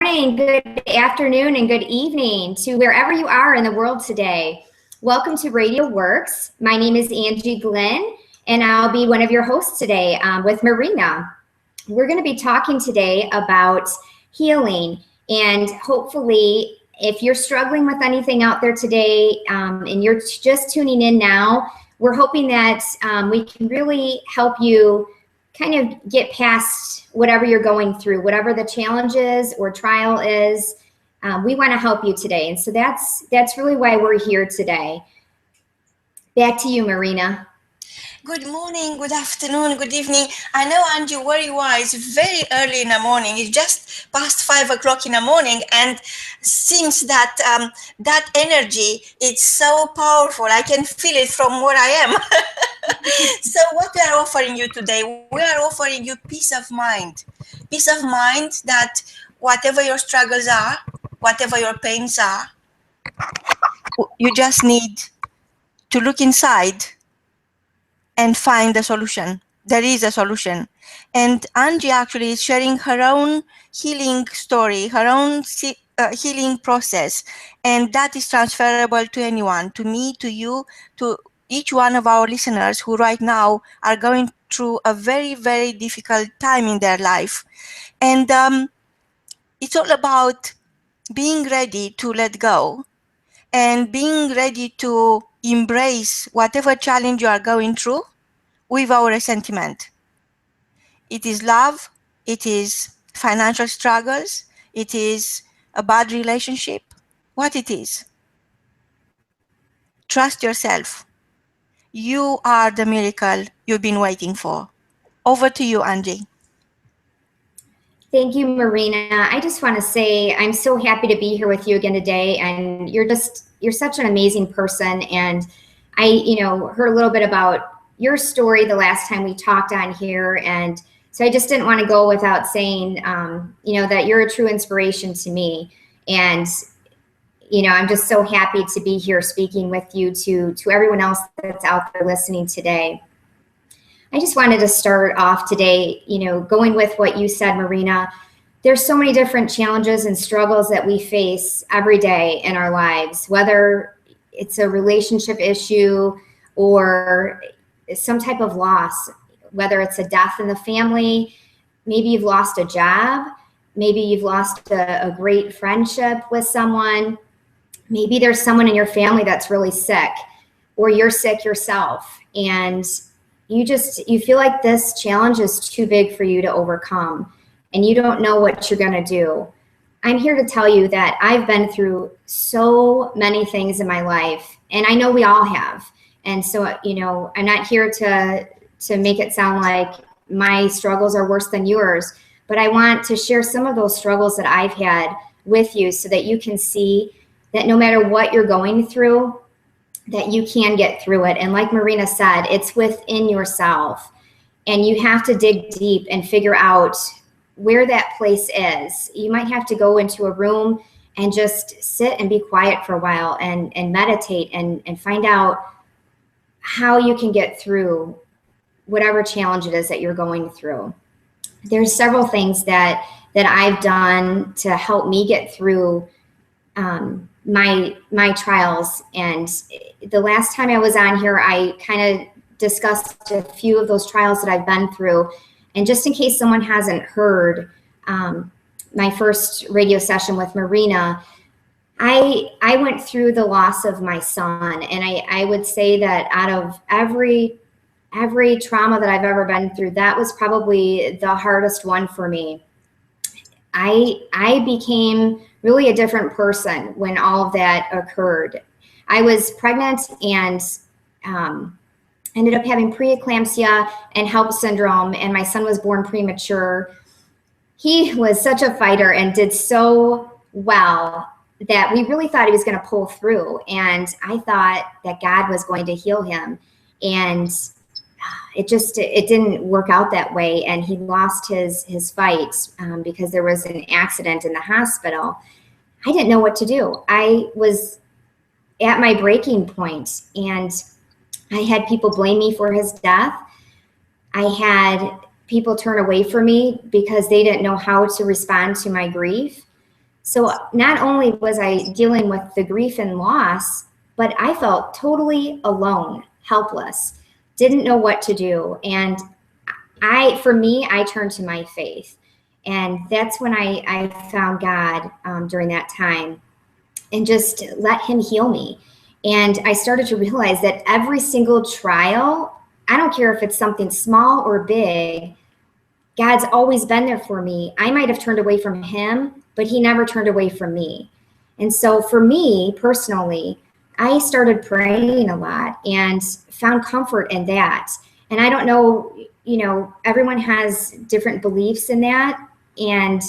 good afternoon, and good evening to wherever you are in the world today. Welcome to Radio W.O.R.K.S. My name is Angie Glynn, and I'll be one of your hosts today with Marina. We're going to be talking today about healing, and hopefully, if you're struggling with anything out there today and you're just tuning in now, we're hoping that we can really help you kind of get past whatever you're going through, whatever the challenge is or trial is. We want to help you today. And so that's really why we're here today. Back to you, Marina. Good morning, good afternoon, good evening. I know, Angie, where you are, it's very early in the morning. It's just past 5 o'clock in the morning. And seems that that energy, it's so powerful. I can feel it from where I am. So what we are offering you today, we are offering you peace of mind. Peace of mind that whatever your struggles are, whatever your pains are, you just need to look inside and find a solution. There is a solution. And Angie actually is sharing her own healing story, her own healing process. And that is transferable to anyone, to me, to you, to each one of our listeners who right now are going through a very, very difficult time in their life. And it's all about being ready to let go and being ready to embrace whatever challenge you are going through without resentment. It is love, it is financial struggles, it is a bad relationship, what it is. Trust yourself. You are the miracle you've been waiting for. Over to you, Angie. Thank you, Marina. I just want to say I'm so happy to be here with you again today. And you're such an amazing person. And I, heard a little bit about your story the last time we talked on here. And so I just didn't want to go without saying, that you're a true inspiration to me. And, I'm just so happy to be here speaking with you to everyone else that's out there listening today. I just wanted to start off today, going with what you said, Marina. There's so many different challenges and struggles that we face every day in our lives, whether it's a relationship issue or some type of loss, whether it's a death in the family, maybe you've lost a job, maybe you've lost a great friendship with someone, maybe there's someone in your family that's really sick, or you're sick yourself, and you feel like this challenge is too big for you to overcome, and you don't know what you're going to do. I'm here to tell you that I've been through so many things in my life, and I know we all have. And so, I'm not here to make it sound like my struggles are worse than yours, but I want to share some of those struggles that I've had with you so that you can see that no matter what you're going through, that you can get through it. And like Marina said, it's within yourself, and you have to dig deep and figure out where that place is. You might have to go into a room and just sit and be quiet for a while and meditate and find out how you can get through whatever challenge it is that you're going through. There's several things that I've done to help me get through my trials. And the last time I was on here, I kind of discussed a few of those trials that I've been through. And just in case someone hasn't heard my first radio session with Marina, I went through the loss of my son. And I would say that out of every trauma that I've ever been through, that was probably the hardest one for me. I became really a different person when all of that occurred. I was pregnant and ended up having preeclampsia and HELLP syndrome, and my son was born premature. He was such a fighter and did so well that we really thought he was going to pull through. And I thought that God was going to heal him. And it didn't work out that way. And he lost his fight because there was an accident in the hospital. I didn't know what to do. I was at my breaking point, and I had people blame me for his death. I had people turn away from me because they didn't know how to respond to my grief. So not only was I dealing with the grief and loss, but I felt totally alone, helpless, didn't know what to do. And for me, I turned to my faith. And that's when I found God during that time and just let him heal me. And I started to realize that every single trial, I don't care if it's something small or big, God's always been there for me. I might have turned away from him, but he never turned away from me. And so for me personally, I started praying a lot and found comfort in that. And I don't know, everyone has different beliefs in that. And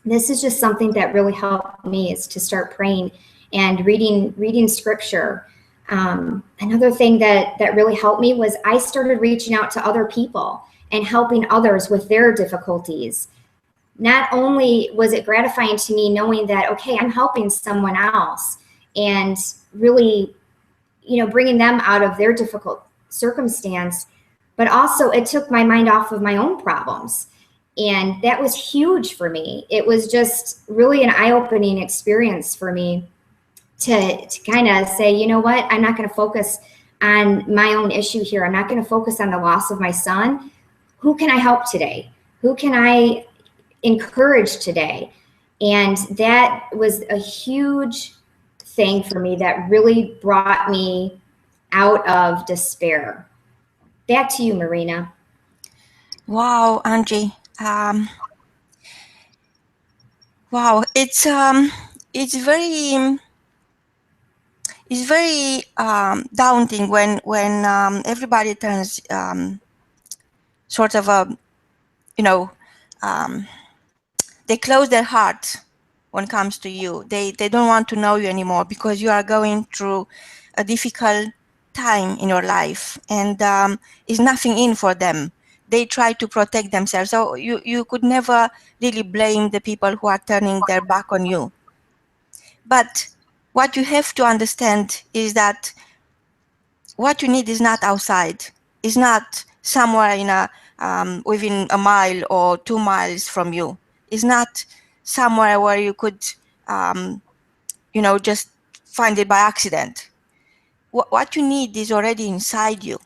this is just something that really helped me, is to start praying and reading scripture. Another thing that really helped me was I started reaching out to other people and helping others with their difficulties. Not only was it gratifying to me knowing that, okay, I'm helping someone else and really, bringing them out of their difficult circumstance, but also it took my mind off of my own problems. And that was huge for me. It was just really an eye-opening experience for me to kind of say, you know what, I'm not going to focus on my own issue here. I'm not going to focus on the loss of my son. Who can I help today? Who can I encourage today? And that was a huge thing for me that really brought me out of despair. Back to you, Marina. Wow, Angie. Wow, it's very daunting when everybody turns sort of a, they close their heart when it comes to you. They don't want to know you anymore because you are going through a difficult time in your life, and is nothing in for them. They try to protect themselves. So you could never really blame the people who are turning their back on you. But what you have to understand is that what you need is not outside. It's not somewhere in within a mile or 2 miles from you. It's not somewhere where you could, just find it by accident. What you need is already inside you.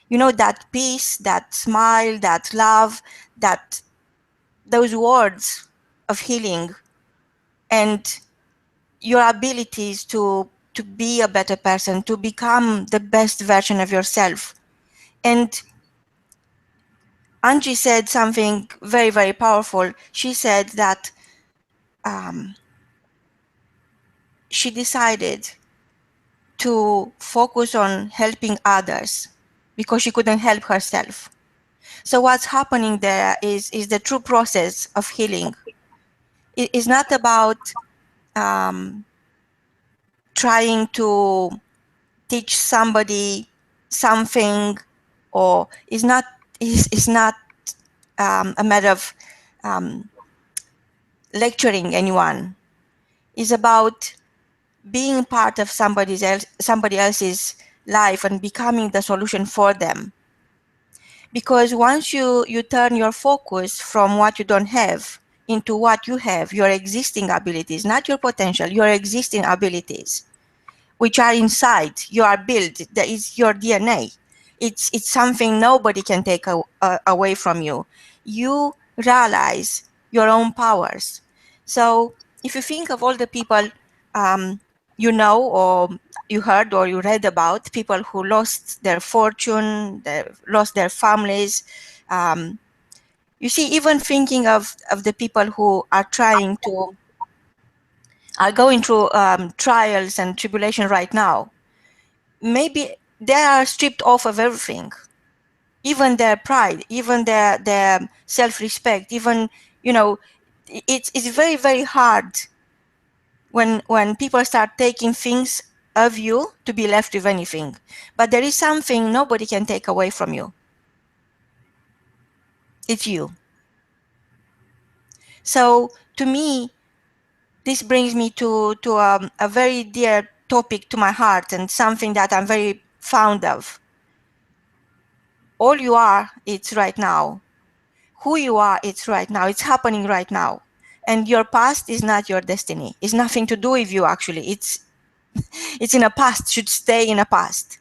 That peace, that smile, that love, those words of healing, and your abilities to be a better person, to become the best version of yourself. And Angie said something very, very powerful. She said that she decided to focus on helping others because she couldn't help herself. So what's happening there is the true process of healing. It is not about trying to teach somebody something, or it's not a matter of lecturing anyone. It's about being part of somebody else's life and becoming the solution for them. Because once you turn your focus from what you don't have into what you have, your existing abilities, not your potential, your existing abilities, which are inside, you are built, that is your DNA. It's something nobody can take away from you. You realize your own powers. So if you think of all the people or you heard or you read about, people who lost their fortune, lost their families, you see, even thinking of the people who are going through trials and tribulation right now, maybe they are stripped off of everything, even their pride, even their self-respect, even, it's very, very hard when people start taking things of you to be left with anything. But there is something nobody can take away from you. It's you. So to me, this brings me to a very dear topic to my heart, and something that I'm very fond of. All you are, it's right now. Who you are, it's right now. It's happening right now. And your past is not your destiny. It's nothing to do with you, actually. It's in a past, should stay in a past.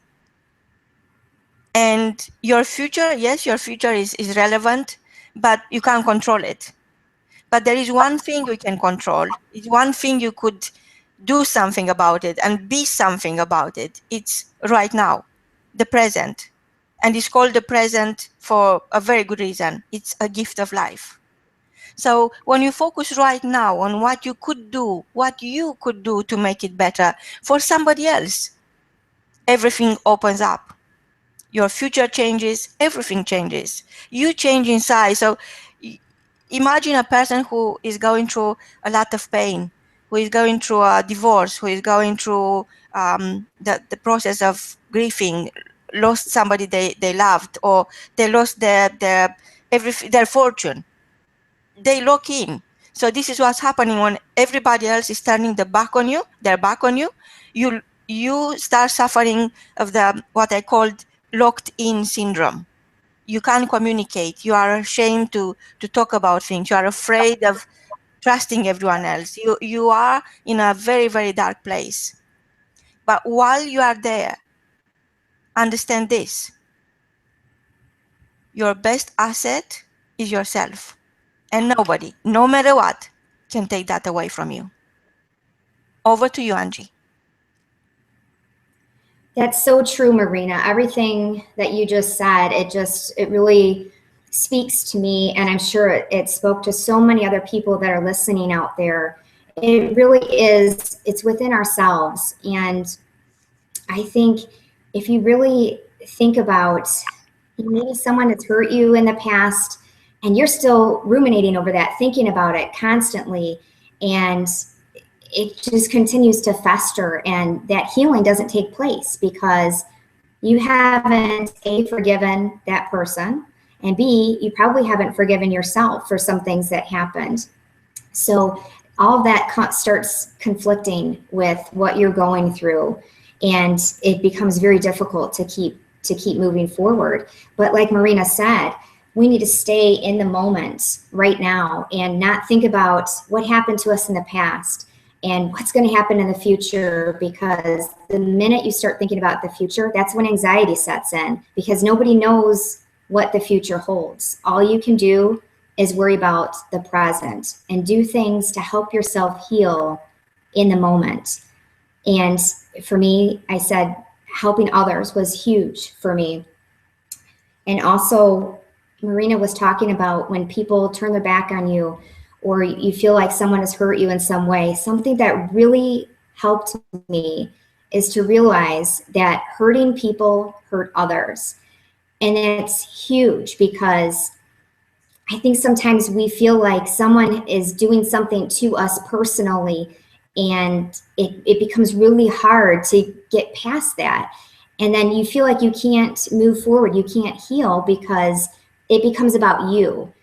And your future, yes, your future is relevant, but you can't control it. But there is one thing you can control. It's one thing you could do something about it and be something about it. It's right now, the present. And it's called the present for a very good reason. It's a gift of life. So when you focus right now on what you could do to make it better for somebody else, everything opens up. Your future changes, everything changes. You change inside. So imagine a person who is going through a lot of pain, who is going through a divorce, who is going through the process of grieving, lost somebody they loved, or they lost their fortune. They lock in. So this is what's happening when everybody else is turning their back on you. You start suffering of the what I called locked in syndrome. You can't communicate. You are ashamed to talk about things. You are afraid of trusting everyone else. You are in a very, very dark place. But while you are there, understand this. Your best asset is yourself. And nobody, no matter what, can take that away from you. Over to you, Angie. That's so true, Marina. Everything that you just said, it really speaks to me, and I'm sure it spoke to so many other people that are listening out there. It really is, it's within ourselves. And I think if you really think about, maybe someone has hurt you in the past and you're still ruminating over that, thinking about it constantly, and it just continues to fester, and that healing doesn't take place because you haven't A, forgiven that person, and B, you probably haven't forgiven yourself for some things that happened. So all of that starts conflicting with what you're going through, and it becomes very difficult to keep moving forward. But like Marina said, we need to stay in the moment right now and not think about what happened to us in the past and what's going to happen in the future, because the minute you start thinking about the future, that's when anxiety sets in, because nobody knows what the future holds. All you can do is worry about the present and do things to help yourself heal in the moment. And for me, I said helping others was huge for me. And also, Marina was talking about when people turn their back on you, or you feel like someone has hurt you in some way. Something that really helped me is to realize that hurting people hurt others. And it's huge, because I think sometimes we feel like someone is doing something to us personally, and it becomes really hard to get past that. And then you feel like you can't move forward, you can't heal, because it becomes about you.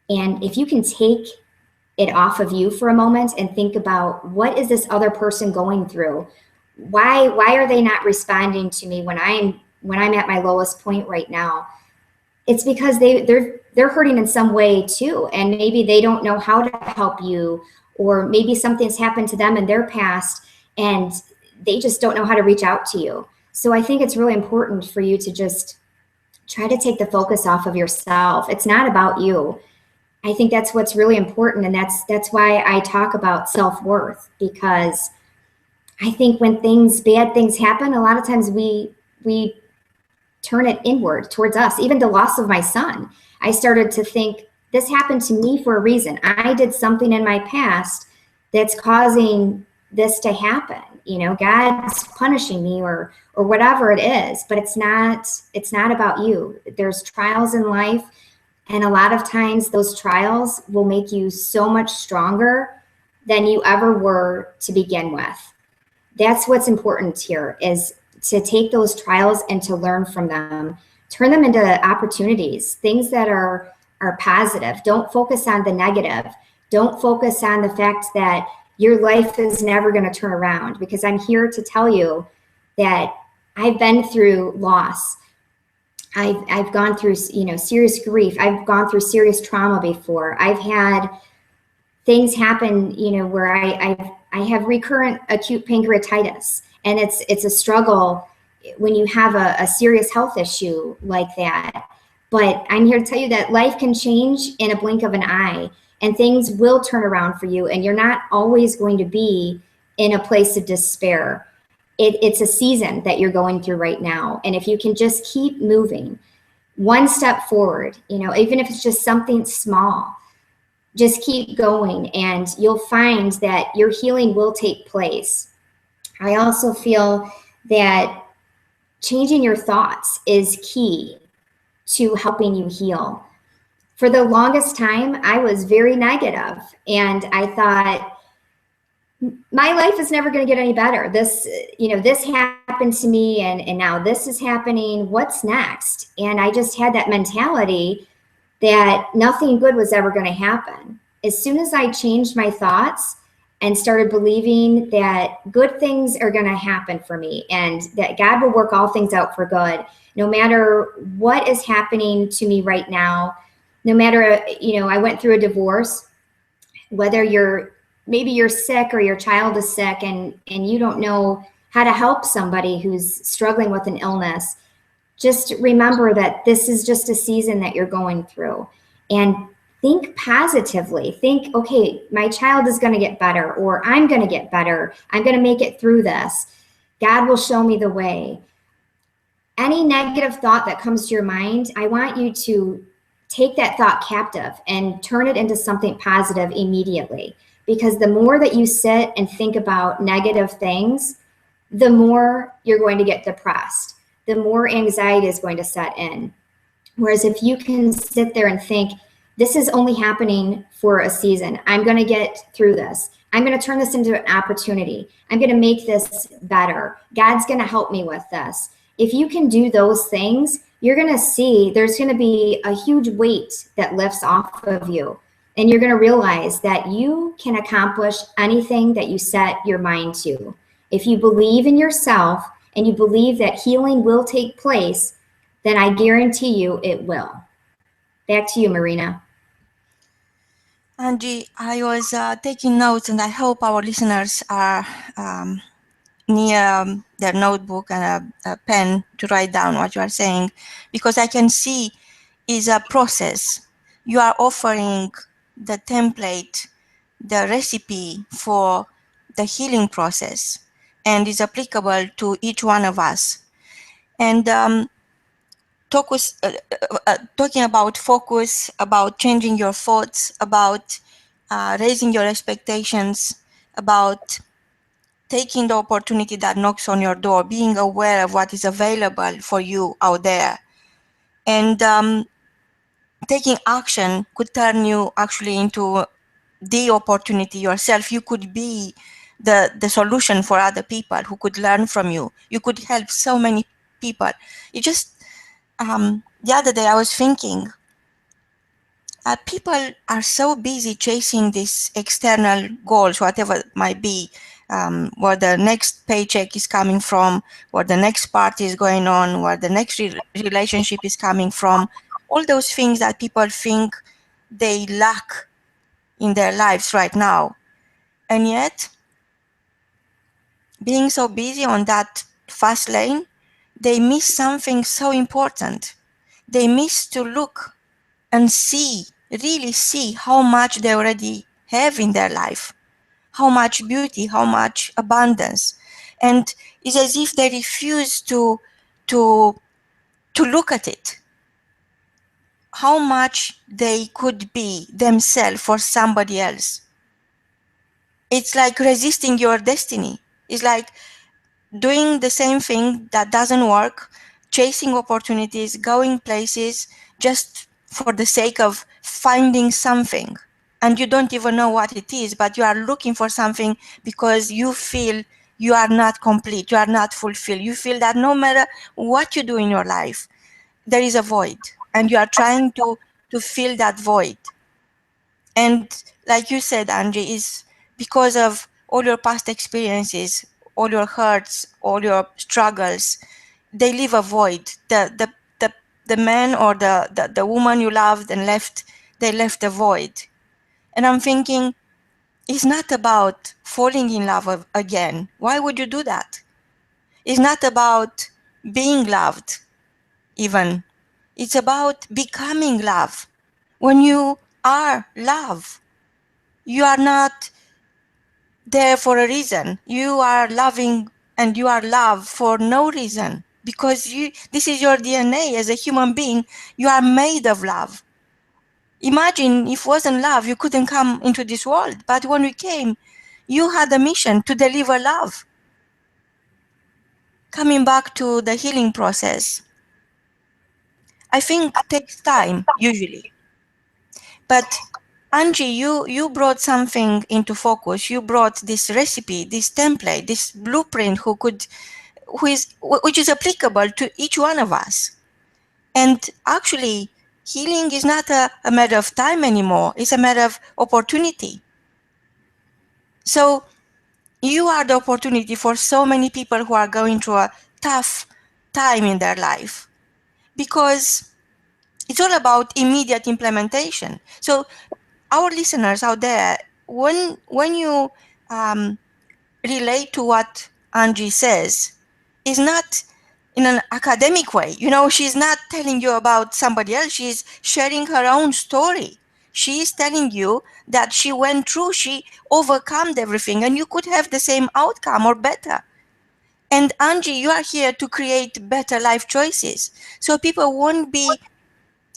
And if you can take it off of you for a moment and think about, what is this other person going through? Why are they not responding to me when I'm at my lowest point right now? It's because they're hurting in some way too, and maybe they don't know how to help you, or maybe something's happened to them in their past and they just don't know how to reach out to you. So I think it's really important for you to just try to take the focus off of yourself. It's not about you. I think that's what's really important, and that's why I talk about self-worth, because I think when bad things happen, a lot of times we turn it inward towards us. Even the loss of my son, I started to think, this happened to me for a reason. I did something in my past that's causing this to happen. God's punishing me or whatever it is, but it's not about you. There's trials in life, and a lot of times those trials will make you so much stronger than you ever were to begin with. That's what's important here, is to take those trials and to learn from them, turn them into opportunities, things that are positive. Don't focus on the negative. Don't focus on the fact that your life is never going to turn around, because I'm here to tell you that I've been through loss. I've gone through, serious grief. I've gone through serious trauma before. I've had things happen, where I have recurrent acute pancreatitis, and it's a struggle when you have a serious health issue like that. But I'm here to tell you that life can change in a blink of an eye, and things will turn around for you, and you're not always going to be in a place of despair. It's a season that you're going through right now, and if you can just keep moving one step forward, even if it's just something small, just keep going, and you'll find that your healing will take place. I also feel that changing your thoughts is key to helping you heal. For the longest time, I was very negative, and I thought, my life is never going to get any better. This happened to me, and now this is happening. What's next? And I just had that mentality that nothing good was ever going to happen. As soon as I changed my thoughts and started believing that good things are going to happen for me, and that God will work all things out for good, no matter what is happening to me right now, no matter, I went through a divorce, whether maybe you're sick or your child is sick, and you don't know how to help somebody who's struggling with an illness, just remember that this is just a season that you're going through, and think positively. Think, okay, my child is going to get better, or I'm going to get better. I'm going to make it through this. God will show me the way. Any negative thought that comes to your mind, I want you to take that thought captive and turn it into something positive immediately. Because the more that you sit and think about negative things, the more you're going to get depressed. The more anxiety is going to set in. Whereas if you can sit there and think, this is only happening for a season. I'm going to get through this. I'm going to turn this into an opportunity. I'm going to make this better. God's going to help me with this. If you can do those things, you're going to see there's going to be a huge weight that lifts off of you. And you're going to realize that you can accomplish anything that you set your mind to. If you believe in yourself and you believe that healing will take place, then I guarantee you it will. Back to you, Marina. Angie, I was taking notes, and I hope our listeners are near their notebook and a pen to write down what you are saying, because I can see is a process. You are offering the template, the recipe for the healing process, and is applicable to each one of us. And talking about focus, about changing your thoughts, about raising your expectations, about taking the opportunity that knocks on your door, being aware of what is available for you out there. And taking action could turn you actually into the opportunity yourself. You could be the solution for other people who could learn from you. You could help so many people. You just, the other day I was thinking, people are so busy chasing these external goals, whatever it might be, where the next paycheck is coming from, where the next party is going on, where the next relationship is coming from, all those things that people think they lack in their lives right now. And yet, being so busy on that fast lane, they miss something so important. They miss to look and see, really see how much they already have in their life, how much beauty, how much abundance. And it's as if they refuse to look at it, how much they could be themselves for somebody else. It's like resisting your destiny. It's like doing the same thing that doesn't work, chasing opportunities, going places just for the sake of finding something. And you don't even know what it is, but you are looking for something because you feel you are not complete, you are not fulfilled. You feel that no matter what you do in your life, there is a void, and you are trying to fill that void. And like you said, Angie, is because of all your past experiences, all your hurts, all your struggles, they leave a void. The man or the woman you loved and left, they left a void. And I'm thinking, is not about falling in love again. Why would you do that? It's not about being loved, even. It's about becoming love. When you are love, you are not there for a reason. You are loving and you are love for no reason, because this is your DNA as a human being. You are made of love. Imagine if it wasn't love, you couldn't come into this world. But when we came, you had a mission to deliver love. Coming back to the healing process, I think takes time usually. But Angie, you brought something into focus. You brought this recipe, this template, this blueprint which is applicable to each one of us. And actually, healing is not a matter of time anymore. It's a matter of opportunity. So you are the opportunity for so many people who are going through a tough time in their life, because it's all about immediate implementation. So our listeners out there, when you relate to what Angie says, is not in an academic way. She's not telling you about somebody else. She's sharing her own story. She is telling you that she went through, she overcome everything, and you could have the same outcome or better. And Angie, you are here to create better life choices. So people won't be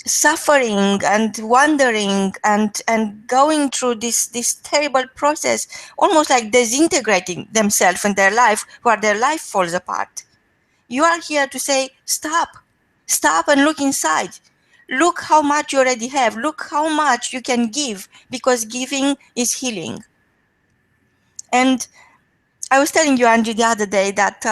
suffering and wondering and going through this terrible process, almost like disintegrating themselves in their life, where their life falls apart. You are here to say, stop and look inside. Look how much you already have. Look how much you can give, because giving is healing. And I was telling you, Angie, the other day that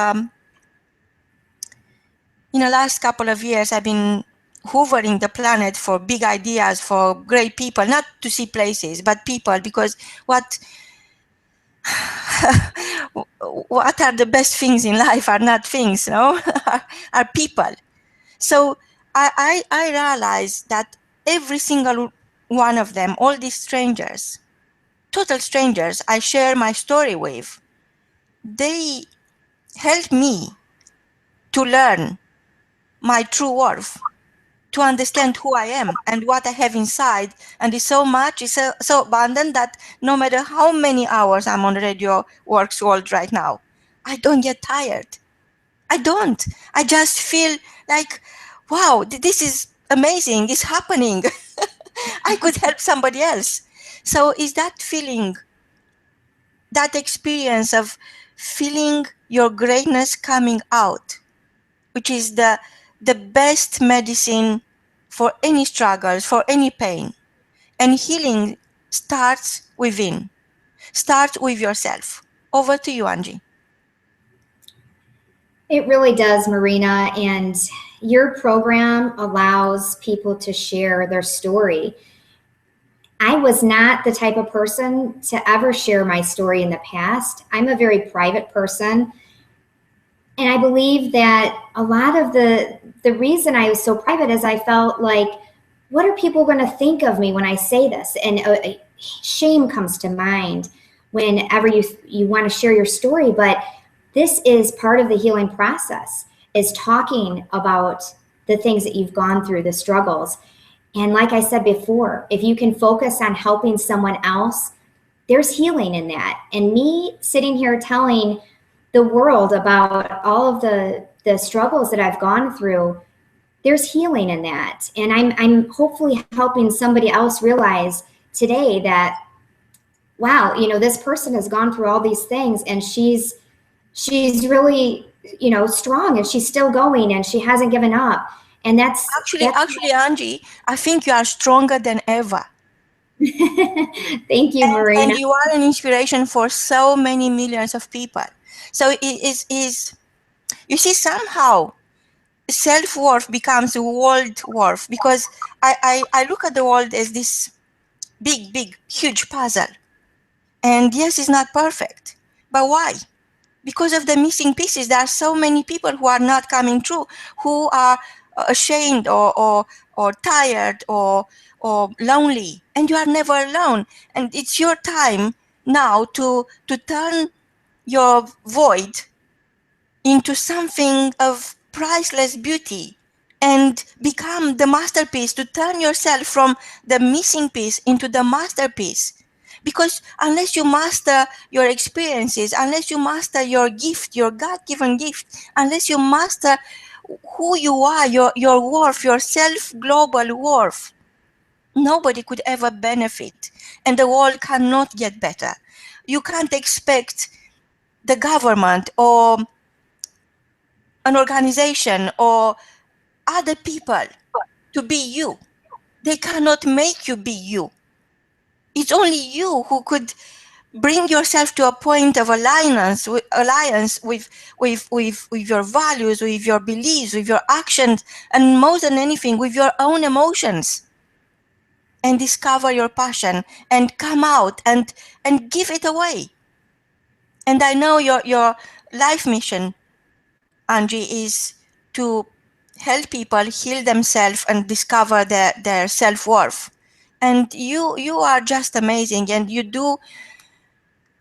in the last couple of years, I've been hoovering the planet for big ideas, for great people, not to see places, but people, because what are the best things in life are not things, are people. So I realized that every single one of them, all these strangers, total strangers I share my story with, they helped me to learn my true worth, to understand who I am and what I have inside. And it's so much, it's so abundant that no matter how many hours I'm on Radio W.O.R.K.S World right now, I don't get tired. I don't. I just feel like, wow, this is amazing. It's happening. I could help somebody else. So is that feeling, that experience of feeling your greatness coming out, which is the best medicine for any struggles, for any pain. And healing starts within, starts with yourself. Over to you, Angie. It really does, Marina. And your program allows people to share their story. I was not the type of person to ever share my story in the past. I'm a very private person. And I believe that a lot of the reason I was so private is I felt like, what are people going to think of me when I say this? And shame comes to mind whenever you want to share your story. But this is part of the healing process, is talking about the things that you've gone through, the struggles. And like I said before, if you can focus on helping someone else, there's healing in that. And me sitting here telling the world about all of the struggles that I've gone through, there's healing in that. And I'm hopefully helping somebody else realize today that, wow, this person has gone through all these things, and she's really, strong, and she's still going, and she hasn't given up. And that's actually, Angie, I think you are stronger than ever. Thank you, Marina. And you are an inspiration for so many millions of people. So it is you see, somehow self-worth becomes world worth, because I look at the world as this big, huge puzzle. And yes, it's not perfect. But why? Because of the missing pieces. There are so many people who are not coming through, who are ashamed or tired or lonely. And you are never alone. And it's your time now to turn your void into something of priceless beauty and become the masterpiece, to turn yourself from the missing piece into the masterpiece. Because unless you master your experiences, unless you master your gift, your God-given gift, unless you master who you are, your worth, your self-global worth, nobody could ever benefit, and the world cannot get better. You can't expect the government or an organization or other people to be you. They cannot make you be you. It's only you who could bring yourself to a point of alliance with your values, with your beliefs, with your actions, and more than anything, with your own emotions, and discover your passion and come out and give it away. And I know your life mission, Angie, is to help people heal themselves and discover their self-worth. And you are just amazing, and you do,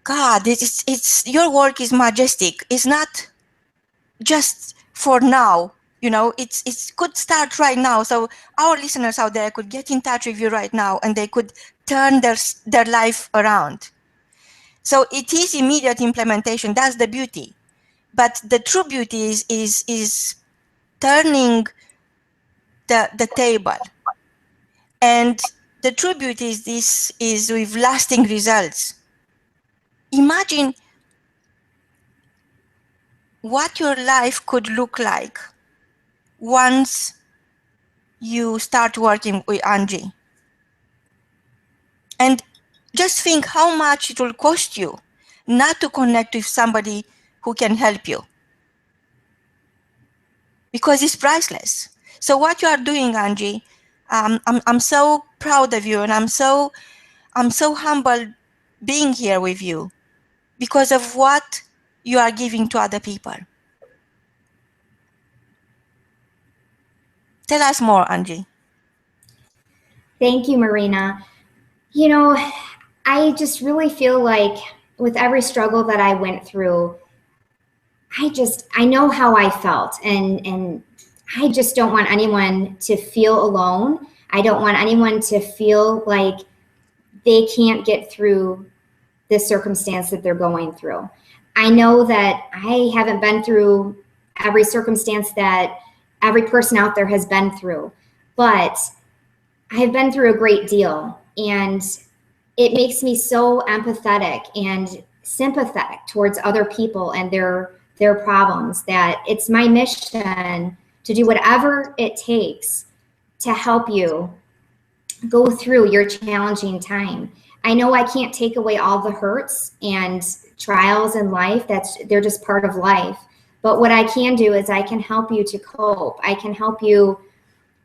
God, it's your work is majestic. It's not just for now, it's could start right now. So our listeners out there could get in touch with you right now, and they could turn their life around. So it is immediate implementation. That's the beauty. But the true beauty is turning the table. And the true beauty is with lasting results. Imagine what your life could look like once you start working with Angie. And just think how much it will cost you not to connect with somebody who can help you, because it's priceless. So what you are doing, Angie, I'm so proud of you, and I'm so humbled being here with you because of what you are giving to other people. Tell us more, Angie. Thank you, Marina. I just really feel like with every struggle that I went through, I know how I felt, and I just don't want anyone to feel alone. I don't want anyone to feel like they can't get through this circumstance that they're going through. I know that I haven't been through every circumstance that every person out there has been through, but I've been through a great deal, and it makes me so empathetic and sympathetic towards other people and their problems, that it's my mission to do whatever it takes to help you go through your challenging time. I know I can't take away all the hurts and trials in life. They're just part of life. But what I can do is I can help you to cope. I can help you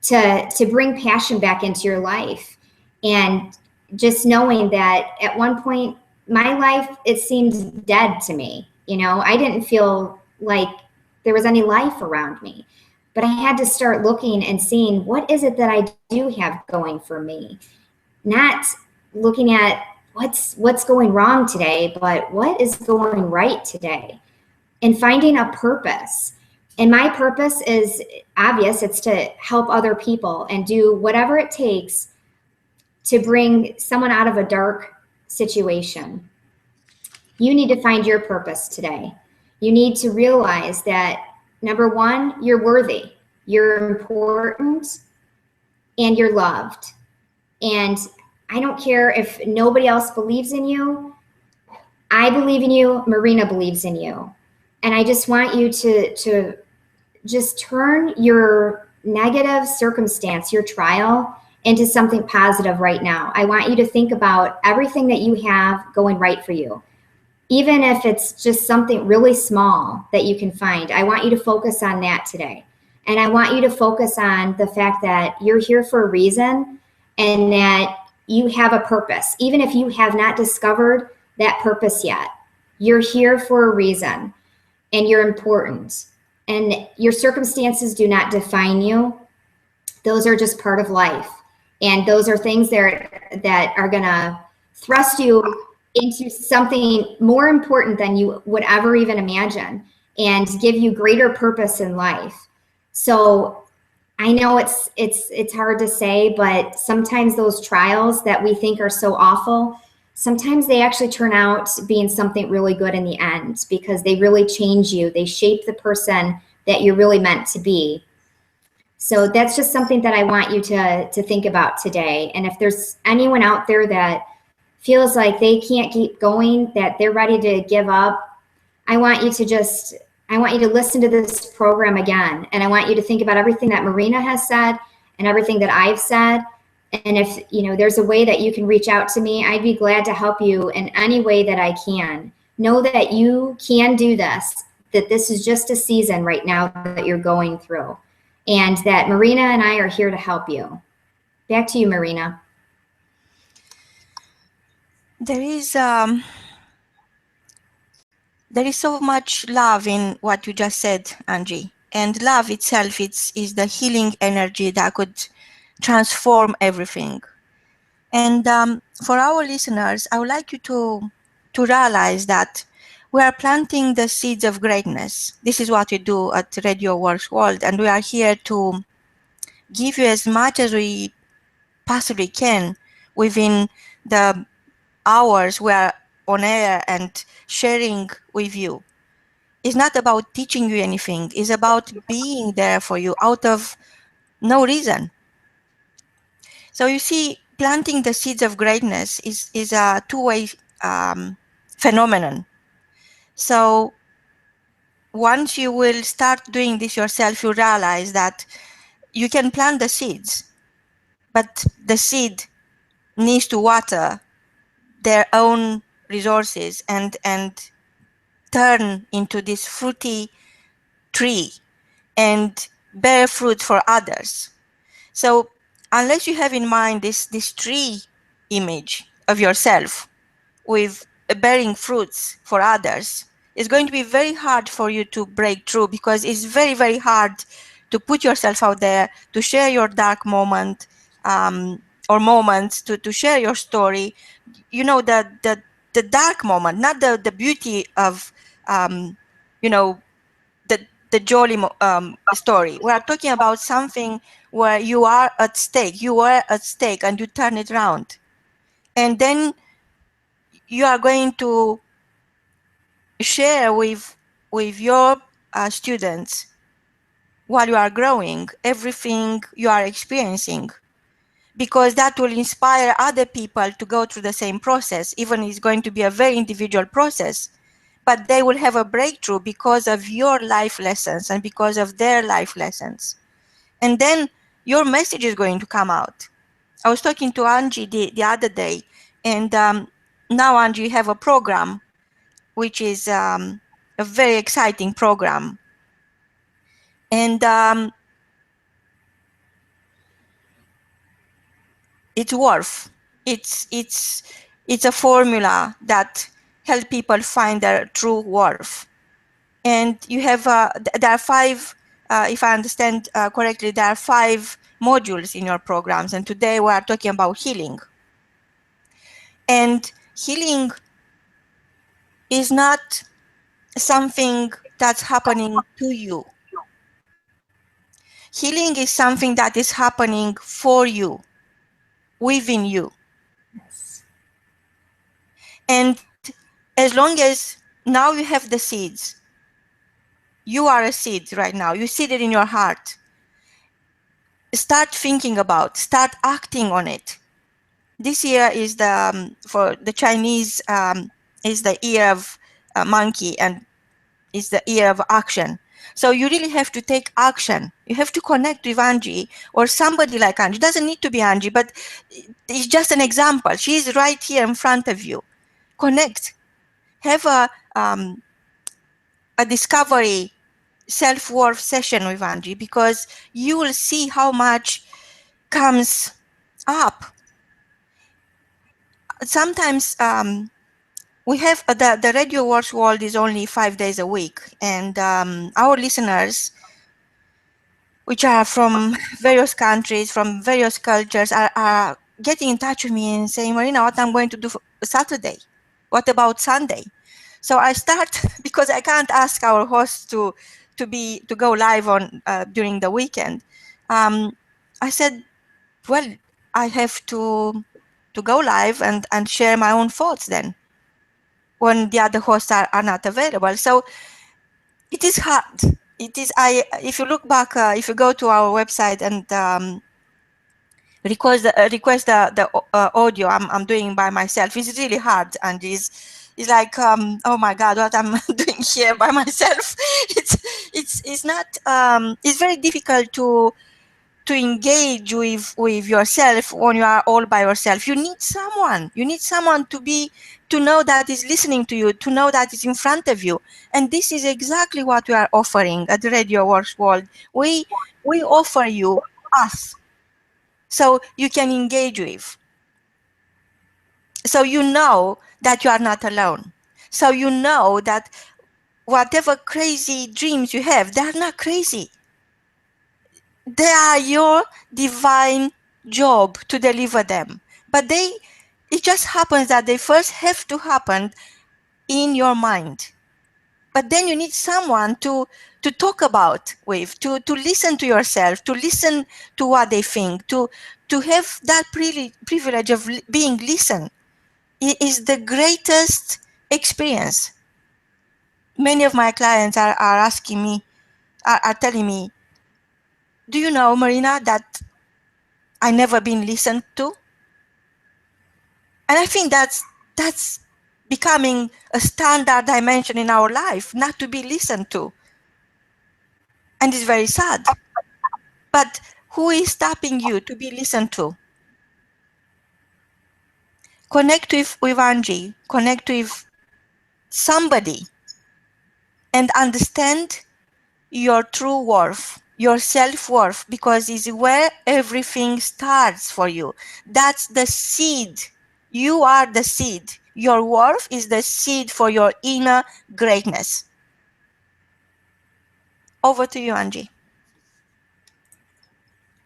to bring passion back into your life. And just knowing that at one point, my life, it seemed dead to me. I didn't feel like there was any life around me. But I had to start looking and seeing, what is it that I do have going for me? Not looking at what's going wrong today, but what is going right today, and finding a purpose. And my purpose is obvious. It's to help other people and do whatever it takes to bring someone out of a dark situation. You need to find your purpose today. You need to realize that, number one, you're worthy, you're important, and you're loved. And I don't care if nobody else believes in you. I believe in you. Marina believes in you. And I just want you to just turn your negative circumstance, your trial, into something positive right now. I want you to think about everything that you have going right for you. Even if it's just something really small that you can find, I want you to focus on that today. And I want you to focus on the fact that you're here for a reason, and that you have a purpose. Even if you have not discovered that purpose yet, you're here for a reason, and you're important. And your circumstances do not define you. Those are just part of life. And those are things that are gonna thrust you into something more important than you would ever even imagine and give you greater purpose in life. So I know it's hard to say, but sometimes those trials that we think are so awful, sometimes they actually turn out being something really good in the end, because they really change you. They shape the person that you're really meant to be. So that's just something that I want you to think about today. And if there's anyone out there that feels like they can't keep going, that they're ready to give up, I want you to listen to this program again. And I want you to think about everything that Marina has said and everything that I've said. And if there's a way that you can reach out to me, I'd be glad to help you in any way that I can. Know that you can do this, that this is just a season right now that you're going through, and that Marina and I are here to help you. Back to you, Marina. There is so much love in what you just said, Angie. And love itself is the healing energy that could transform everything. And for our listeners, I would like you to realize that we are planting the seeds of greatness. This is what we do at Radio W.O.R.K.S World, and we are here to give you as much as we possibly can within the hours we are on air and sharing with you. It's not about teaching you anything. It's about being there for you out of no reason. So you see, planting the seeds of greatness is a two-way phenomenon. So once you will start doing this yourself, you realize that you can plant the seeds, but the seed needs to water their own resources and turn into this fruity tree and bear fruit for others. So unless you have in mind this tree image of yourself with bearing fruits for others, it's going to be very hard for you to break through, because it's very, very hard to put yourself out there, to share your dark moment or moments, to share your story. The dark moment, not the beauty of the jolly story. We are talking about something where you are at stake. You were at stake and you turn it around. And then you are going to share with your students, while you are growing, everything you are experiencing, because that will inspire other people to go through the same process. Even it's going to be a very individual process, but they will have a breakthrough because of your life lessons and because of their life lessons. And then your message is going to come out. I was talking to Angie the other day, and now, Angie, you have a program, which is a very exciting program. And it's Wharf. It's a formula that helps people find their true worth. And you have there are 5, if I understand correctly, there are 5 modules in your programs. And today we are talking about healing. And healing is not something that's happening to you. Healing is something that is happening for you, within you. Yes. And as long as now you have the seeds, you are a seed right now, you see it in your heart. Start thinking about, start acting on it. This year is for the Chinese, is the year of monkey, and is the year of action. So you really have to take action. You have to connect with Angie or somebody like Angie. It doesn't need to be Angie, but it's just an example. She's right here in front of you. Connect. Have a discovery self-worth session with Angie, because you will see how much comes up. Sometimes we have the Radio W.O.R.K.S World is only 5 days a week, and our listeners, which are from various countries, from various cultures, are getting in touch with me and saying, Marina, what I'm going to do for Saturday? What about Sunday? So I start, because I can't ask our hosts to go live on during the weekend. I said, well, I have to go live and share my own thoughts then, when the other hosts are not available. So it is hard. It is. If you look back, if you go to our website and request the audio I'm doing by myself, it's really hard, and it's like, oh my God, what I'm doing here by myself. It's not. It's very difficult to engage with yourself when you are all by yourself. You need someone. You need someone to know that is listening to you, to know that is in front of you. And this is exactly what we are offering at the Radio W.O.R.K.S World. We offer you us, so you can engage with. So you know that you are not alone. So you know that whatever crazy dreams you have, they are not crazy. They are your divine job to deliver them. But it just happens that they first have to happen in your mind. But then you need someone to talk about with, to listen to yourself, to listen to what they think, to have that privilege of being listened. It is the greatest experience. Many of my clients are asking me, are telling me, do you know, Marina, that I never been listened to? And I think that's becoming a standard dimension in our life, not to be listened to. And it's very sad. But who is stopping you to be listened to? Connect with Angie, connect with somebody, and understand your true worth, your self-worth, because it's where everything starts for you. That's the seed. You are the seed. Your worth is the seed for your inner greatness. Over to you, Angie.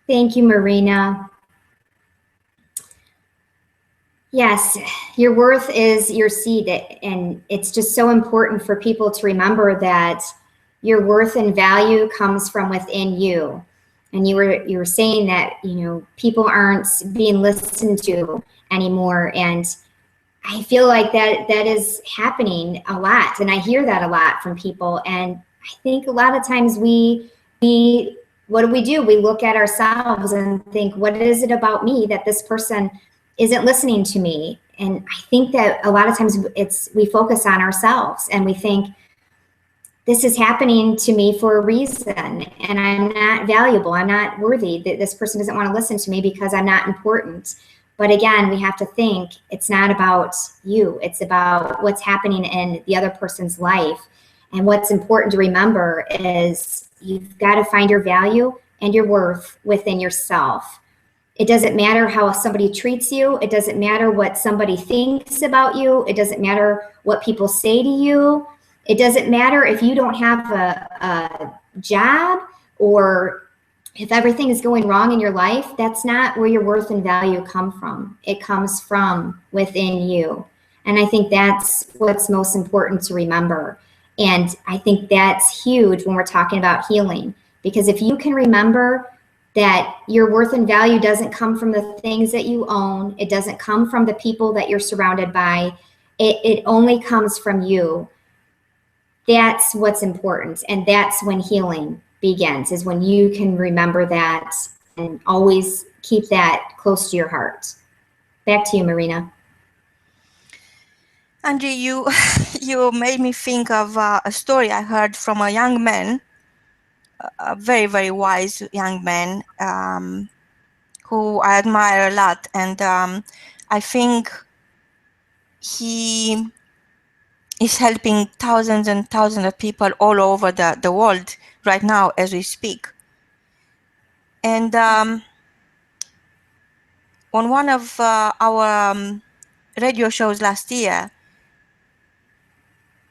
Thank you, Marina. Yes, your worth is your seed, and it's just so important for people to remember that your worth and value comes from within you. And you were saying that, you know, people aren't being listened to anymore, and I feel like that is happening a lot, and I hear that a lot from people. And I think a lot of times we what do? We look at ourselves and think, what is it about me that this person isn't listening to me? And I think that a lot of times we focus on ourselves and we think, this is happening to me for a reason, and I'm not valuable, I'm not worthy, that this person doesn't want to listen to me because I'm not important. But again, we have to think it's not about you, it's about what's happening in the other person's life. And what's important to remember is you've got to find your value and your worth within yourself. It doesn't matter how somebody treats you. It doesn't matter what somebody thinks about you. It doesn't matter what people say to you. It doesn't matter if you don't have a job, or if everything is going wrong in your life. That's not where your worth and value come from. It comes from within you. And I think that's what's most important to remember. And I think that's huge when we're talking about healing, because if you can remember that your worth and value doesn't come from the things that you own, it doesn't come from the people that you're surrounded by, it only comes from you. That's what's important. And that's when healing begins, is when you can remember that and always keep that close to your heart. Back to you, Marina. Angie, you made me think of a story I heard from a young man, a very, very wise young man, who I admire a lot. And I think he is helping thousands and thousands of people all over the world right now as we speak. And on one of our radio shows last year,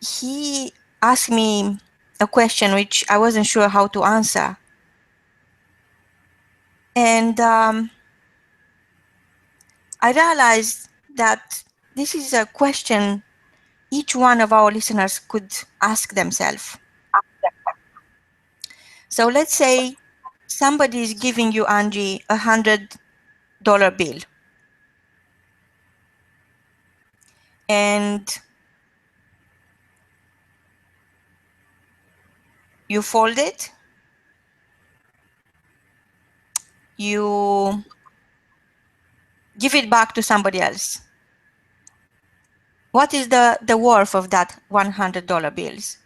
he asked me a question which I wasn't sure how to answer. And I realized that this is a question each one of our listeners could ask themselves. So let's say somebody is giving you, Angie, $100 bill. And you fold it, you give it back to somebody else. What is the worth of that $100 bills?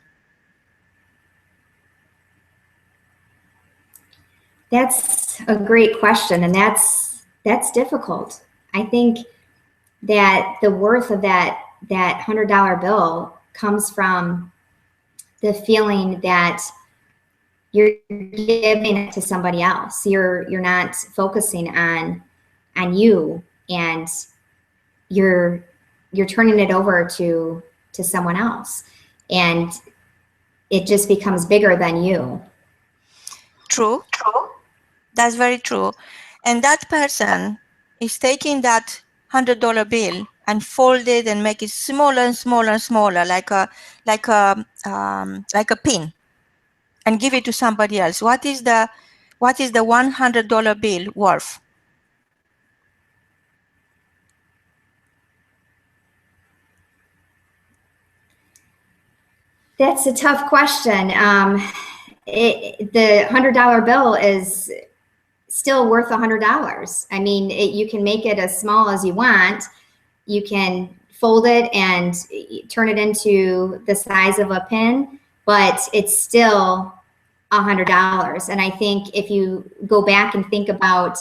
That's a great question, and that's difficult. I think that the worth of that $100 bill comes from the feeling that you're giving it to somebody else. You're not focusing on you, and you're turning it over to someone else, and it just becomes bigger than you. True. That's very true. And that person is taking that $100 bill and fold it and make it smaller and smaller and smaller, like a pin, and give it to somebody else. What is the $100 bill worth? That's a tough question. The $100 bill is still worth $100. I mean, you can make it as small as you want. You can fold it and turn it into the size of a pin, but it's still $100. And I think if you go back and think about,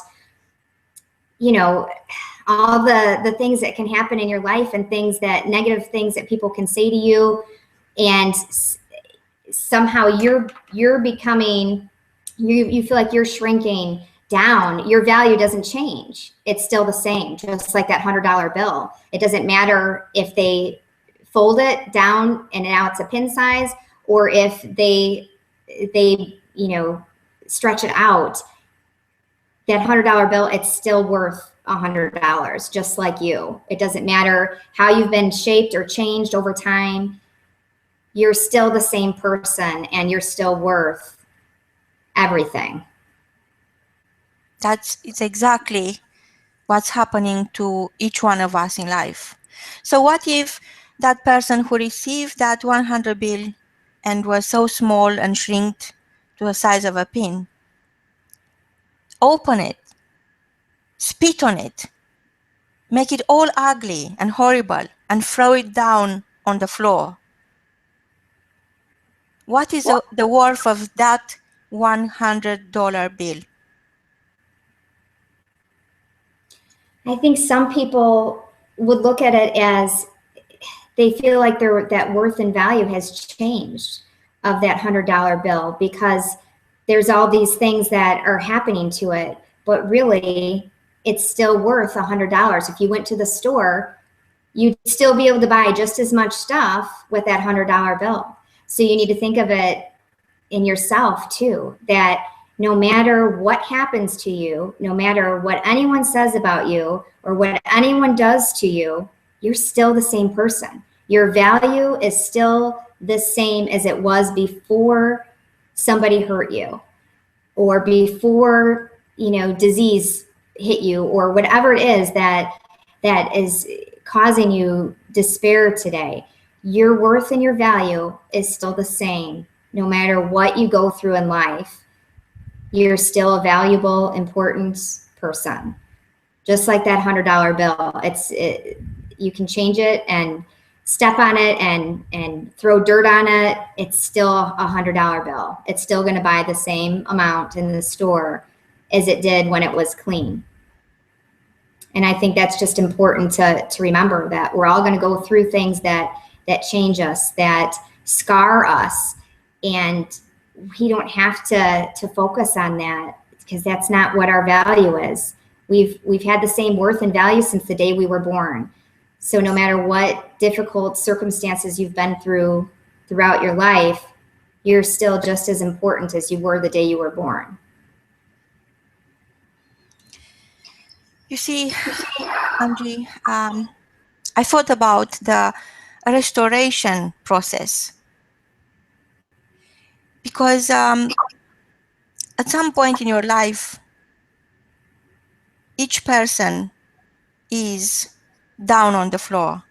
you know, all the things that can happen in your life, and negative things that people can say to you, and somehow you're becoming, you feel like you're shrinking down, your value doesn't change. It's still the same, just like that $100 bill. It doesn't matter if they fold it down and now it's a pin size, or if they stretch it out. That $100 bill, it's still worth $100, just like you. It doesn't matter how you've been shaped or changed over time. You're still the same person, and you're still worth everything. It's exactly what's happening to each one of us in life. So what if that person who received that $100 bill and was so small and shrinked to the size of a pin, open it, spit on it, make it all ugly and horrible, and throw it down on the floor? What is the worth of that $100 bill? I think some people would look at it as they feel like that worth and value has changed of that $100 bill, because there's all these things that are happening to it, but really it's still worth $100. If you went to the store, you'd still be able to buy just as much stuff with that $100 bill. So you need to think of it in yourself too, that no matter what happens to you, no matter what anyone says about you or what anyone does to you, you're still the same person. Your value is still the same as it was before somebody hurt you, or before, disease hit you, or whatever it is that is causing you despair today. Your worth and your value is still the same. No matter what you go through in life, you're still a valuable, important person. Just like that $100 bill, you can change it and step on it and throw dirt on it. It's still a $100 bill. It's still going to buy the same amount in the store as it did when it was clean. And I think that's just important to remember, that we're all going to go through things that change us, that scar us, and we don't have to focus on that, because that's not what our value is. We've had the same worth and value since the day we were born. So no matter what difficult circumstances you've been through throughout your life, you're still just as important as you were the day you were born. You see, Angie, I thought about a restoration process. Because at some point in your life, each person is down on the floor.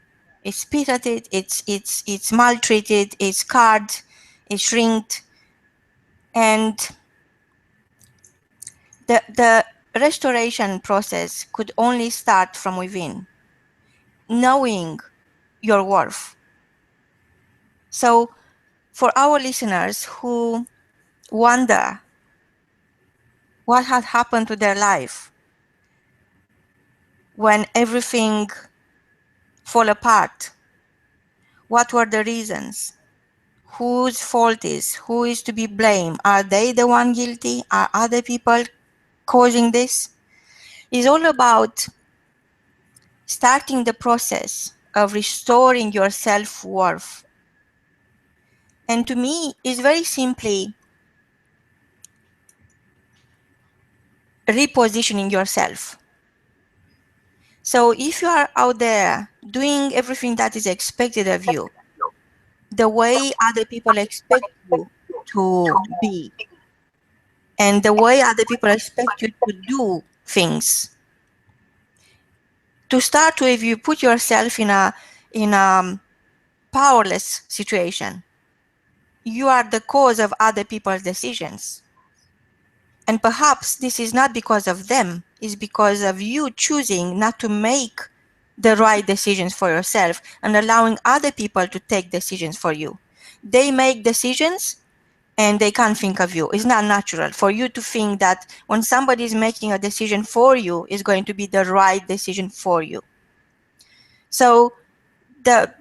It's spit at it, it's maltreated, it's scarred, it's shrinked. And the restoration process could only start from within, knowing your worth. So for our listeners who wonder what had happened to their life when everything fall apart, what were the reasons? Whose fault is? Who is to be blamed? Are they the one guilty? Are other people causing this? It's all about starting the process of restoring your self-worth. And to me, it's very simply repositioning yourself. So if you are out there doing everything that is expected of you, the way other people expect you to be, and the way other people expect you to do things, to start with, you put yourself in a powerless situation. You are the cause of other people's decisions. And perhaps this is not because of them, it's because of you choosing not to make the right decisions for yourself and allowing other people to take decisions for you. They make decisions and they can't think of you. It's not natural for you to think that when somebody is making a decision for you, it's going to be the right decision for you. So the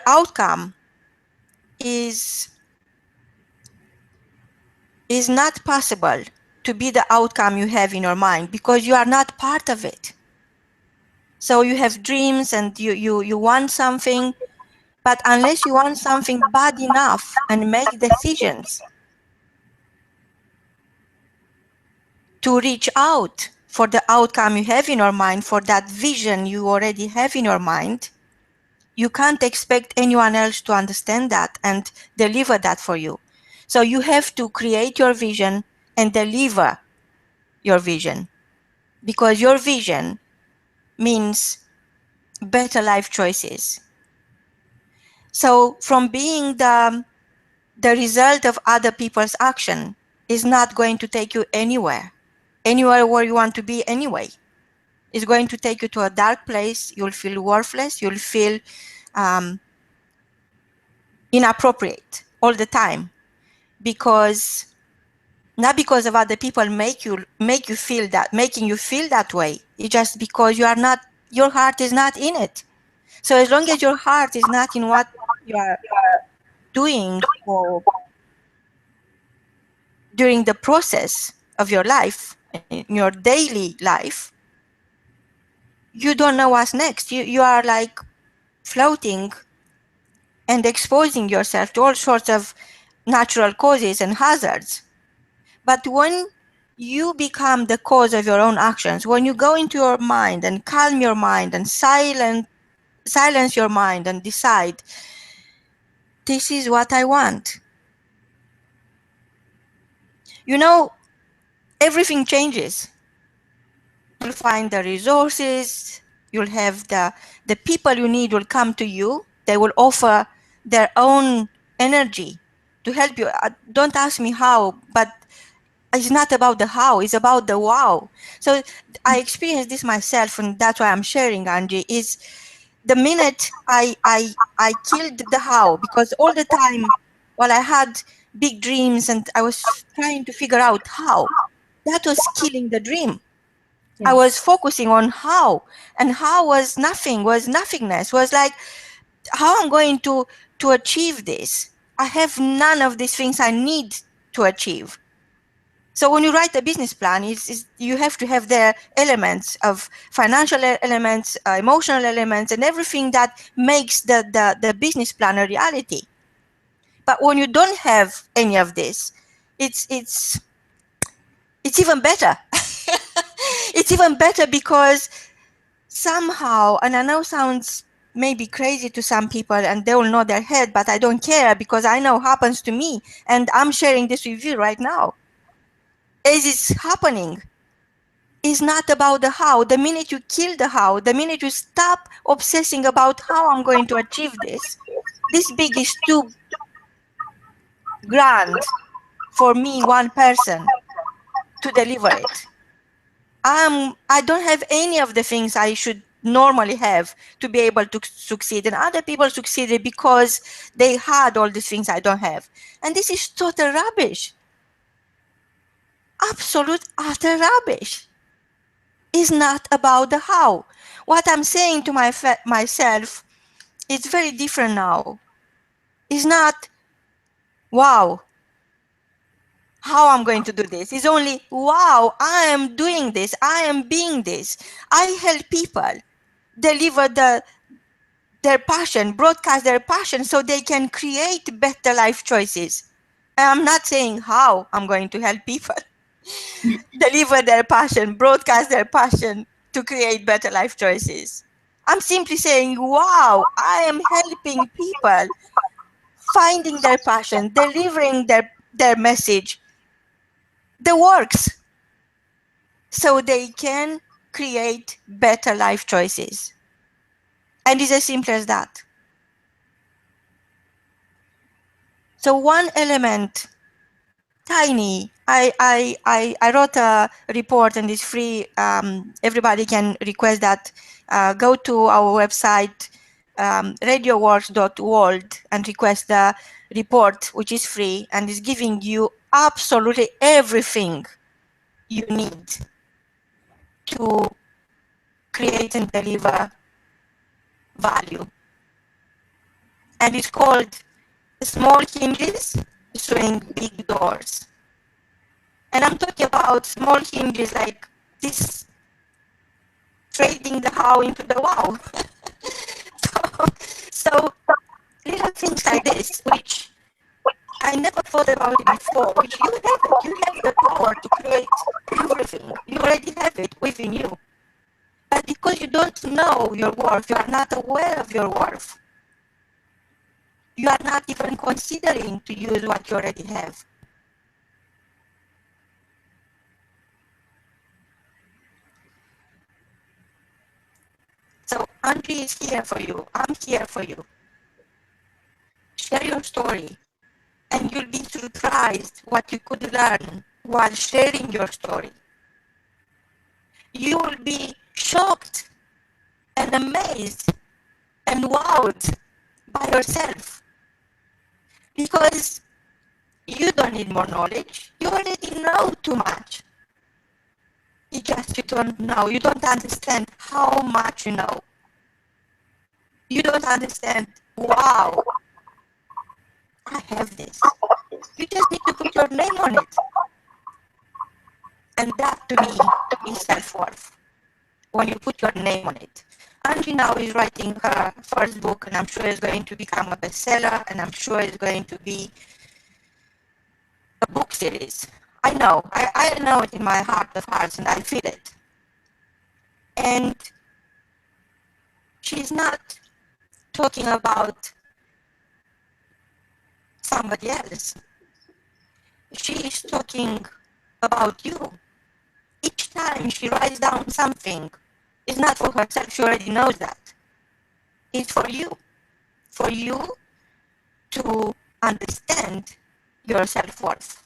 outcome is not possible to be the outcome you have in your mind because you are not part of it. So you have dreams and you want something, but unless you want something bad enough and make decisions to reach out for the outcome you have in your mind, for that vision you already have in your mind, you can't expect anyone else to understand that and deliver that for you. So you have to create your vision and deliver your vision, because your vision means better life choices. So from being the result of other people's action is not going to take you anywhere where you want to be anyway. It's going to take you to a dark place. You'll feel worthless. You'll feel inappropriate all the time, because not because of other people making you feel that way. It's just because your heart is not in it. So as long as your heart is not in what you are doing or during the process of your life, in your daily life, you don't know what's next. You are like floating and exposing yourself to all sorts of natural causes and hazards. But when you become the cause of your own actions, when you go into your mind and calm your mind and silence your mind and decide, this is what I want, everything changes. You'll find the resources, you'll have the people you need will come to you. They will offer their own energy to help you. Don't ask me how, but it's not about the how, it's about the wow. So I experienced this myself, and that's why I'm sharing, Angie, is the minute I killed the how, because all the time while I had big dreams and I was trying to figure out how, that was killing the dream. Yes. I was focusing on how, and how was nothing, was nothingness, was like, how I'm going to achieve this? I have none of these things I need to achieve. So when you write a business plan, you have to have the elements of financial elements, emotional elements, and everything that makes the business plan a reality. But when you don't have any of this, it's even better. It's even better because somehow, and I know sounds may be crazy to some people and they will know their head, but I don't care because I know happens to me and I'm sharing this with you right now. As it's happening, it's not about the how. The minute you kill the how, the minute you stop obsessing about how I'm going to achieve this big is too grand for me, one person, to deliver it. I don't have any of the things I should normally have to be able to succeed, and other people succeeded because they had all these things I don't have. And this is total rubbish. Absolute utter rubbish. It's not about the how. What I'm saying to myself is very different now. It's not, wow, how I'm going to do this. It's only, wow, I am doing this. I am being this. I help people deliver their passion, broadcast their passion so they can create better life choices. I'm not saying how I'm going to help people deliver their passion, broadcast their passion to create better life choices. I'm simply saying, wow, I am helping people finding their passion, delivering their message, the works, so they can create better life choices. And it's as simple as that. So one element, tiny, I wrote a report and it's free. Everybody can request that. Go to our website, Radio.W.O.R.K.S, and request the report, which is free and is giving you absolutely everything you need to create and deliver value. And it's called Small Hinges Swing Big Doors. And I'm talking about small hinges like this, trading the how into the wow. so little things like this, which I never thought about it before, which you have the power to create everything. You already have it within you. But because you don't know your worth, you are not aware of your worth. You are not even considering to use what you already have. So Angie is here for you. I'm here for you. Share your story, and you'll be surprised what you could learn while sharing your story. You will be shocked and amazed and wowed by yourself, because you don't need more knowledge. You already know too much. You don't know. You don't understand how much you know. You don't understand, wow, I have this. You just need to put your name on it. And that to me is self-worth, when you put your name on it. Angie now is writing her first book, and I'm sure it's going to become a bestseller, and I'm sure it's going to be a book series. I know it in my heart of hearts, and I feel it. And she's not talking about somebody else. She is talking about you. Each time she writes down something, it's not for herself, she already knows that. It's for you to understand your self-worth.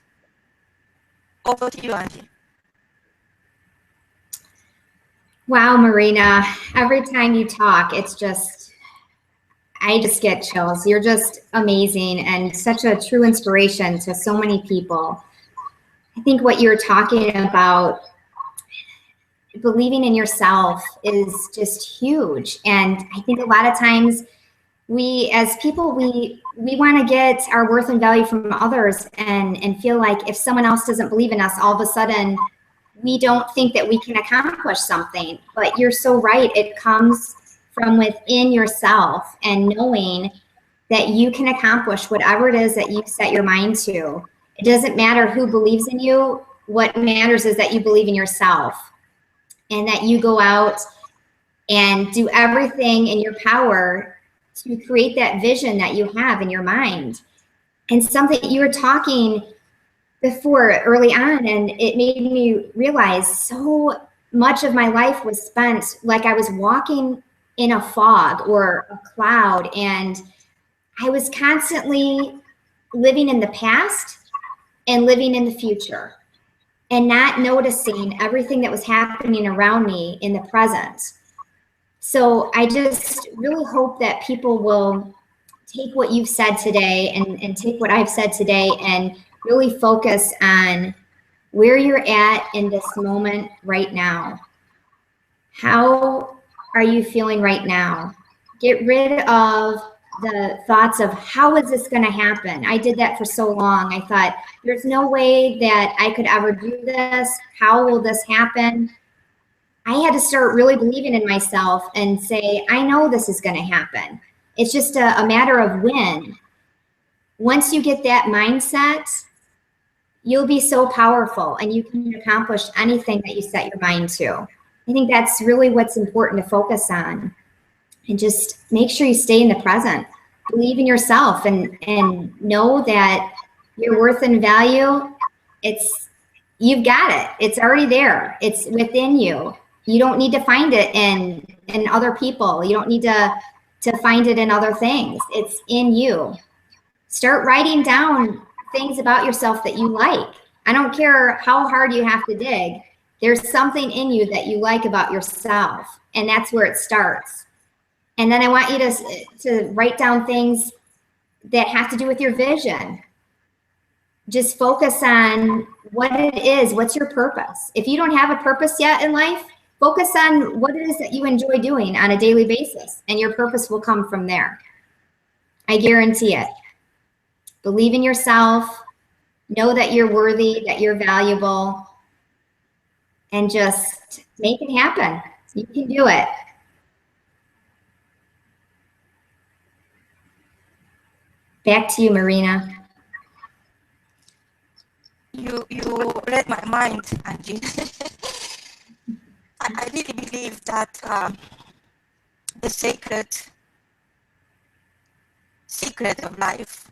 Over to you, Angie. Wow, Marina, every time you talk, it's just, I just get chills. You're just amazing and such a true inspiration to so many people. I think what you're talking about, believing in yourself, is just huge. And I think a lot of times we as people, we want to get our worth and value from others and feel like if someone else doesn't believe in us, all of a sudden we don't think that we can accomplish something. But you're so right. It comes from within yourself and knowing that you can accomplish whatever it is that you set your mind to. It doesn't matter who believes in you. What matters is that you believe in yourself and that you go out and do everything in your power to create that vision that you have in your mind. And something you were talking before early on, and it made me realize so much of my life was spent like I was walking in a fog or a cloud, and I was constantly living in the past and living in the future and not noticing everything that was happening around me in the present. So I just really hope that people will take what you've said today and take what I've said today and really focus on where you're at in this moment right now. How are you feeling right now? Get rid of the thoughts of how is this going to happen? I did that for so long. I thought there's no way that I could ever do this. How will this happen? I had to start really believing in myself and say, I know this is going to happen. It's just a matter of when. Once you get that mindset, you'll be so powerful and you can accomplish anything that you set your mind to. I think that's really what's important to focus on. And just make sure you stay in the present. Believe in yourself and know that your worth and value, you've got it. It's already there. It's within you. You don't need to find it in other people. You don't need to find it in other things. It's in you. Start writing down things about yourself that you like. I don't care how hard you have to dig. There's something in you that you like about yourself, and that's where it starts. And then I want you to write down things that have to do with your vision. Just focus on what it is. What's your purpose? If you don't have a purpose yet in life, focus on what it is that you enjoy doing on a daily basis, and your purpose will come from there. I guarantee it. Believe in yourself. Know that you're worthy, that you're valuable, and just make it happen. You can do it. Back to you, Marina. You read my mind, Angie. I really believe that the secret of life,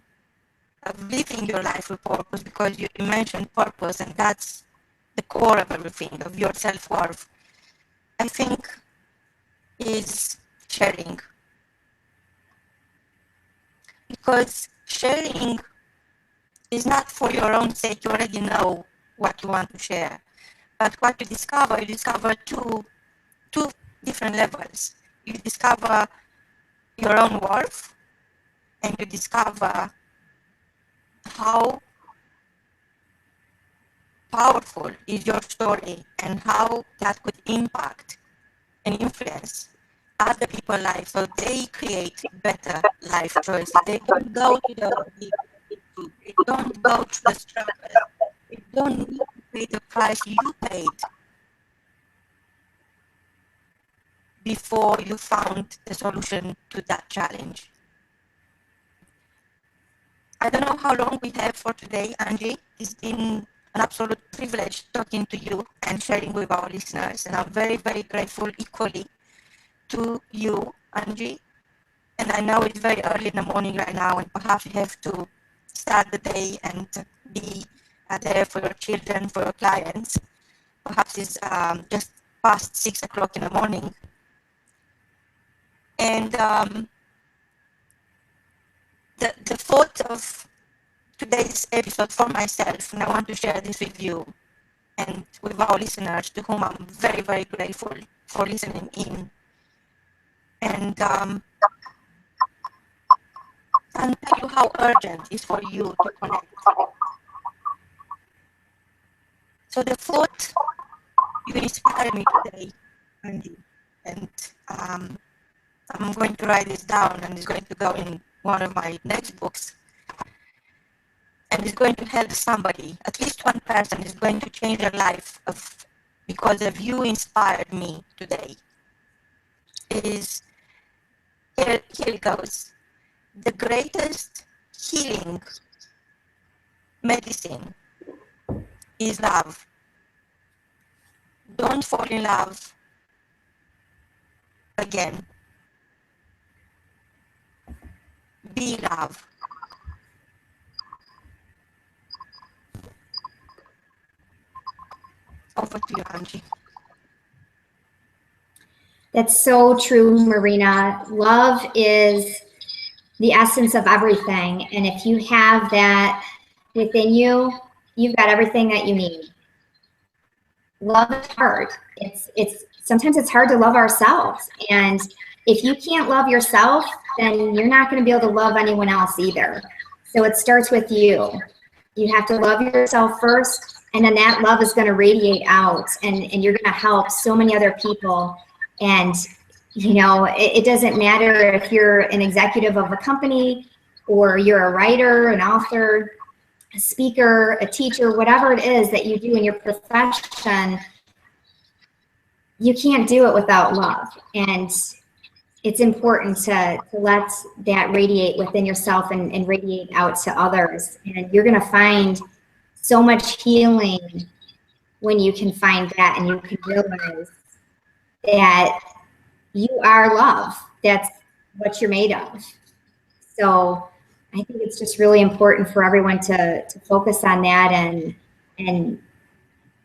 of living your life with purpose, because you mentioned purpose, and that's the core of everything, of your self-worth, I think is sharing. Because sharing is not for your own sake. You already know what you want to share. But what you discover two different levels. You discover your own worth, and you discover how powerful is your story and how that could impact and influence other people's lives, so they create better life choices. They don't go to the they don't go through the struggle. They don't need to pay the price you paid before you found the solution to that challenge. I don't know how long we have for today, Angie. It's been an absolute privilege talking to you and sharing with our listeners, and I'm very, very grateful equally to you, Angie. And I know it's very early in the morning right now, and perhaps you have to start the day and be there for your children, for your clients. Perhaps it's just past 6 o'clock in the morning. And the thought of today's episode for myself, and I want to share this with you and with our listeners, to whom I'm very, very grateful for listening in. And I'll tell you how urgent it is for you to connect. So the thought, you inspired me today, Andy, and I'm going to write this down, and it's going to go in one of my next books, and it's going to help somebody. At least one person is going to change their life because of you inspired me today. Here it goes. The greatest healing medicine is love. Don't fall in love again. Be love. Over to you, Angie. That's so true, Marina. Love is the essence of everything. And if you have that within you, you've got everything that you need. Love is hard. Sometimes it's hard to love ourselves. And if you can't love yourself, then you're not going to be able to love anyone else either. So it starts with you. You have to love yourself first, and then that love is going to radiate out, and you're going to help so many other people. And, you know, it doesn't matter if you're an executive of a company or you're a writer, an author, a speaker, a teacher, whatever it is that you do in your profession, you can't do it without love. And it's important to let that radiate within yourself and radiate out to others. And you're going to find so much healing when you can find that and you can realize that you are love. That's what you're made of. So I think it's just really important for everyone to focus on that and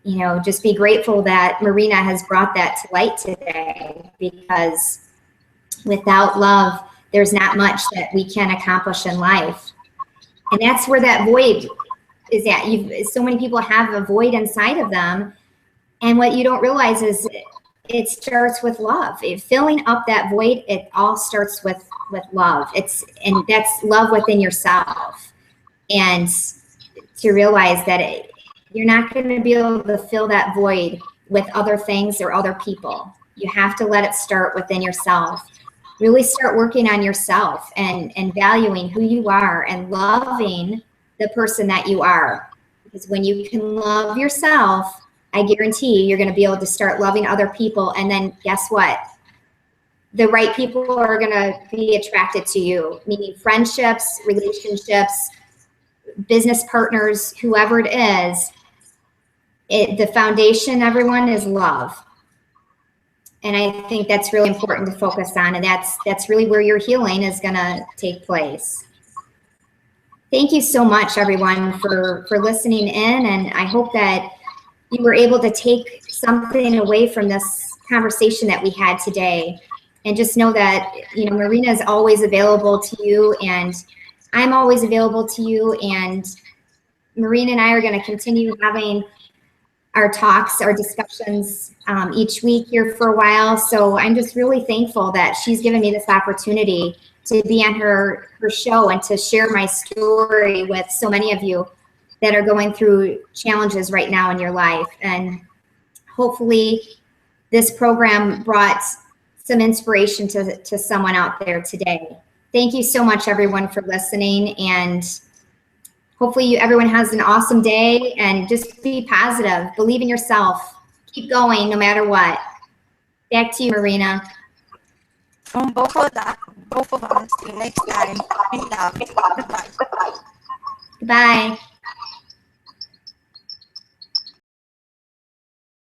you know, just be grateful that Marina has brought that to light today, because without love, there's not much that we can accomplish in life. And that's where that void is at. So many people have a void inside of them. And what you don't realize is it starts with love. Filling up that void, it all starts with love. And that's love within yourself. And to realize that you're not going to be able to fill that void with other things or other people. You have to let it start within yourself. Really start working on yourself and valuing who you are and loving the person that you are. Because when you can love yourself, I guarantee you're going to be able to start loving other people. And then guess what? The right people are going to be attracted to you, meaning friendships, relationships, business partners, whoever it is. The foundation, everyone, is love. And I think that's really important to focus on. And that's really where your healing is going to take place. Thank you so much, everyone, for listening in. And I hope that you were able to take something away from this conversation that we had today. And just know that, you know, Marina is always available to you, and I'm always available to you. And Marina and I are going to continue having our talks, our discussions each week here for a while. So I'm just really thankful that she's given me this opportunity to be on her show and to share my story with so many of you that are going through challenges right now in your life. And hopefully this program brought some inspiration to someone out there today. Thank you so much, everyone, for listening. And hopefully everyone has an awesome day, and just be positive. Believe in yourself. Keep going no matter what. Back to you, Marina. From both of us, till next time, be loved. Goodbye. Goodbye.